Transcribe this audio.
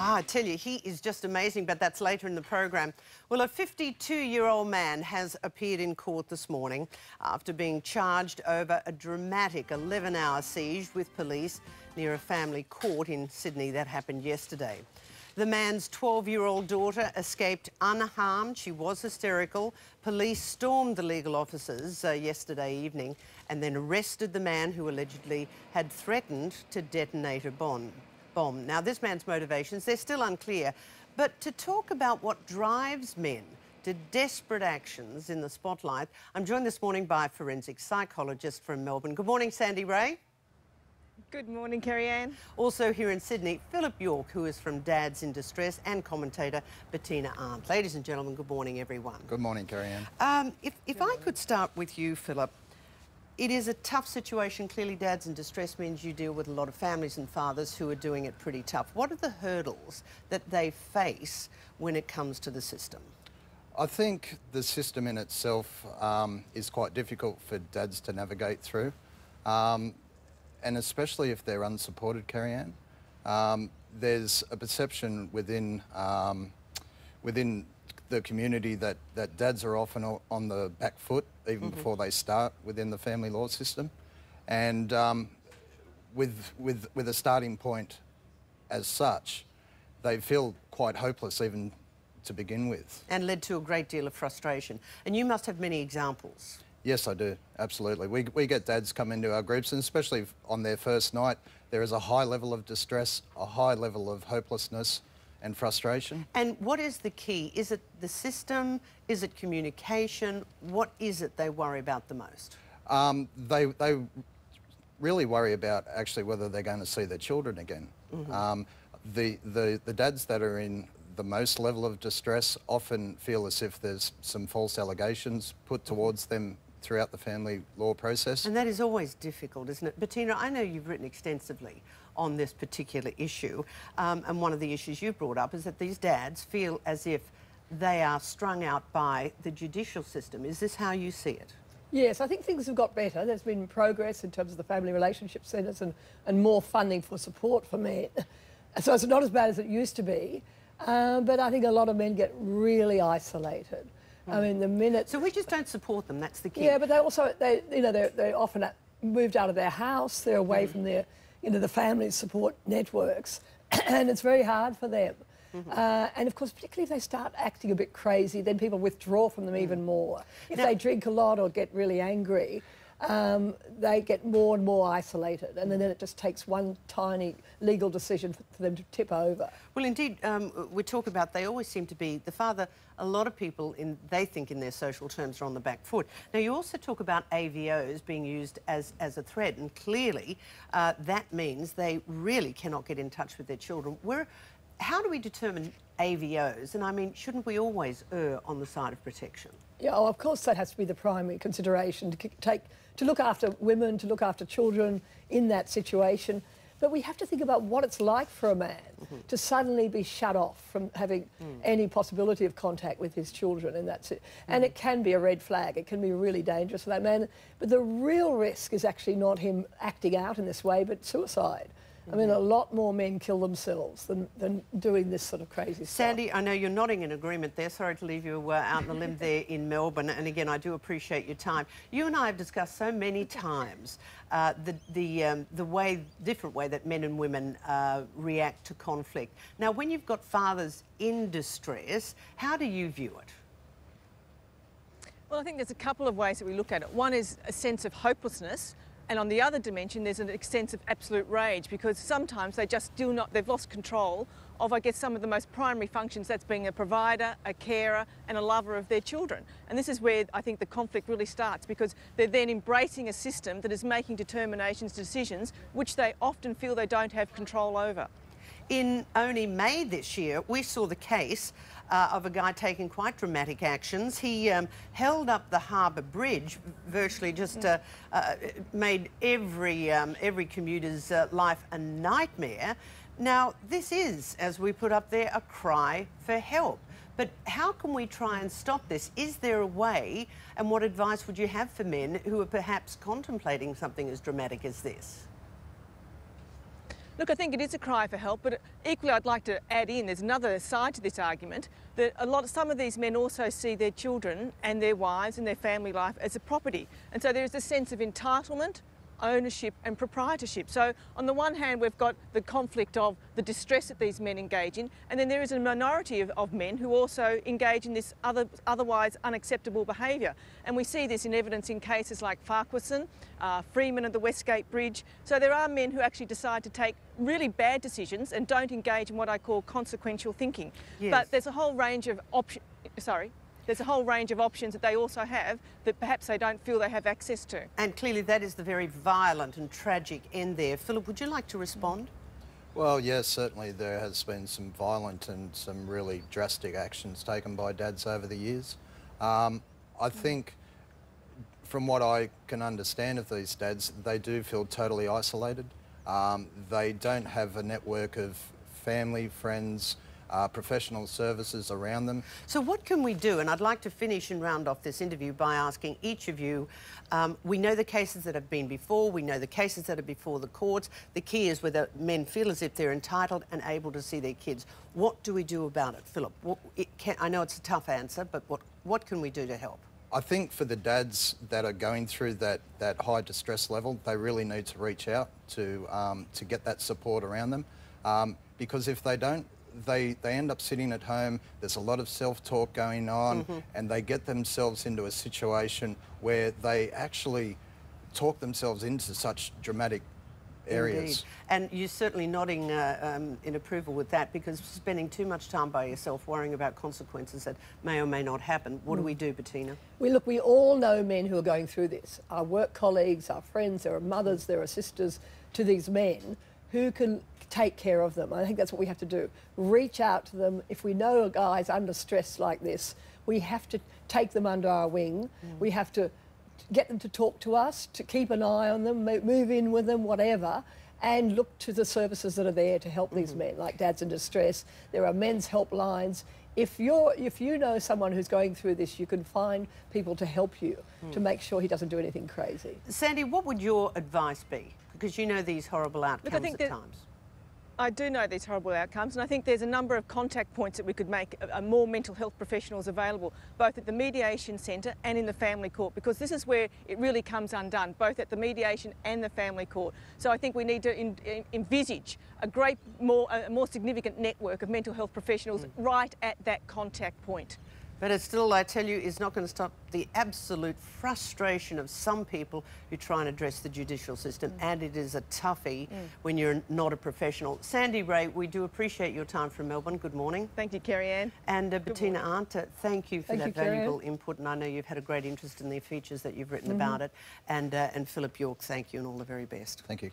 I tell you, he is just amazing, but that's later in the program. Well, a 52-year-old man has appeared in court this morning after being charged over a dramatic 11-hour siege with police near a family court in Sydney. That happened yesterday. The man's 12-year-old daughter escaped unharmed. She was hysterical. Police stormed the legal offices yesterday evening and then arrested the man who allegedly had threatened to detonate a bomb. Now, this man's motivations, they're still unclear. But to talk about what drives men to desperate actions in the spotlight, I'm joined this morning by a forensic psychologist from Melbourne. Good morning, Sandy Ray. Good morning, Kerri-Anne. Also here in Sydney, Philip York, who is from Dads in Distress, and commentator Bettina Arndt. Ladies and gentlemen, good morning, everyone. Good morning, Kerri-Anne. If I could start with you, Philip. It is a tough situation. Clearly, Dads in Distress means you deal with a lot of families and fathers who are doing it pretty tough. What are the hurdles that they face when it comes to the system? I think the system in itself is quite difficult for dads to navigate through, and especially if they're unsupported, Kerri-Anne. There's a perception within the community that dads are often on the back foot even before they start within the family law system, and with a starting point as such, they feel quite hopeless even to begin with. And led to a great deal of frustration. And you must have many examples. Yes, I do, absolutely. We get dads come into our groups, and especially on their first night, there is a high level of distress, a high level of hopelessness and frustration. And what is the key? Is it the system? Is it communication? What is it they worry about the most? They really worry about actually whether they're going to see their children again. The dads that are in the most level of distress often feel as if there's some false allegations put towards them throughout the family law process. And that is always difficult, isn't it? Bettina, I know you've written extensively on this particular issue, and one of the issues you brought up is that these dads feel as if they are strung out by the judicial system. Is this how you see it? Yes, I think things have got better. There's been progress in terms of the family relationship centres and more funding for support for men. So it's not as bad as it used to be, but I think a lot of men get really isolated. I mean, the minute... So we just don't support them, that's the key. Yeah, but they also, they're often moved out of their house, they're away from their, the family support networks, and it's very hard for them. And of course, particularly if they start acting a bit crazy, then people withdraw from them even more. If they drink a lot or get really angry, they get more and more isolated, and then it just takes one tiny legal decision for them to tip over. Well, indeed, we talk about they always seem to be the father. A lot of people, they think in their social terms, are on the back foot. Now, you also talk about AVOs being used as a threat, and clearly that means they really cannot get in touch with their children. How do we determine AVOs? And I mean, shouldn't we always err on the side of protection? Yeah, of course that has to be the primary consideration, to look after women, to look after children in that situation. But we have to think about what it's like for a man to suddenly be shut off from having any possibility of contact with his children, and that's it. And it can be a red flag. It can be really dangerous for that man. But the real risk is actually not him acting out in this way, but suicide. I mean, a lot more men kill themselves than doing this sort of crazy stuff. Sandy, I know you're nodding in agreement there. Sorry to leave you out on the limb there in Melbourne. And again, I do appreciate your time. You and I have discussed so many times the different way that men and women react to conflict. Now, when you've got fathers in distress, how do you view it? Well, I think there's a couple of ways that we look at it. One is a sense of hopelessness. And on the other dimension, there's an sense of absolute rage, because sometimes they just they've lost control of, I guess, some of the most primary functions, that's being a provider, a carer, and a lover of their children. And this is where I think the conflict really starts, because they're then embracing a system that is making determinations, decisions, which they often feel they don't have control over. In only May this year, we saw the case of a guy taking quite dramatic actions. He held up the Harbour Bridge, virtually just made every commuter's life a nightmare. Now, this is, as we put up there, a cry for help. But how can we try and stop this? Is there a way, and what advice would you have for men who are perhaps contemplating something as dramatic as this? Look, I think it is a cry for help, but equally I'd like to add in, there's another side to this argument, that some of these men also see their children and their wives and their family life as a property. And so there is a sense of entitlement, ownership and proprietorship. So on the one hand we've got the conflict of the distress that these men engage in, and then there is a minority of men who also engage in this otherwise unacceptable behaviour. And we see this in evidence in cases like Farquharson, Freeman and the Westgate Bridge. So there are men who actually decide to take really bad decisions and don't engage in what I call consequential thinking. Yes. But there's a whole range of there's a whole range of options that they also have that perhaps they don't feel they have access to. And clearly that is the very violent and tragic end there. Philip, would you like to respond? Well, yes, certainly there has been some violent and some really drastic actions taken by dads over the years. I think, from what I can understand of these dads, they do feel totally isolated. They don't have a network of family, friends, professional services around them. So what can we do? And I'd like to finish and round off this interview by asking each of you, we know the cases that have been before, we know the cases that are before the courts. The key is whether men feel as if they're entitled and able to see their kids. What do we do about it, Philip? I know it's a tough answer, but what can we do to help? I think for the dads that are going through that high distress level, they really need to reach out to get that support around them, because if they don't, they end up sitting at home, there's a lot of self-talk going on, and they get themselves into a situation where they actually talk themselves into such dramatic areas. Indeed. And you're certainly nodding in approval with that, because spending too much time by yourself worrying about consequences that may or may not happen. What do we do, Bettina? We all know men who are going through this. Our work colleagues, our friends, there are mothers, there are sisters to these men who can take care of them. I think that's what we have to do. Reach out to them. If we know a guy's under stress like this, we have to take them under our wing. We have to get them to talk to us, to keep an eye on them, move in with them, whatever, and look to the services that are there to help these men, like Dads in Distress. There are men's helplines. If you know someone who's going through this, you can find people to help you to make sure he doesn't do anything crazy. Sandy, what would your advice be? Because you know these horrible outcomes at times. I do know these horrible outcomes, and I think there's a number of contact points that we could make more mental health professionals available, both at the mediation centre and in the family court, because this is where it really comes undone, both at the mediation and the family court. So I think we need to envisage a more significant network of mental health professionals right at that contact point. But it still, I tell you, is not going to stop the absolute frustration of some people who try and address the judicial system, and it is a toughie when you're not a professional. Sandy Ray, we do appreciate your time from Melbourne. Good morning. Thank you, Kerri-Anne. And Bettina Arndt, thank you for that valuable Kerri-Anne. input, and I know you've had a great interest in the features that you've written about it. And Philip York, thank you and all the very best. Thank you.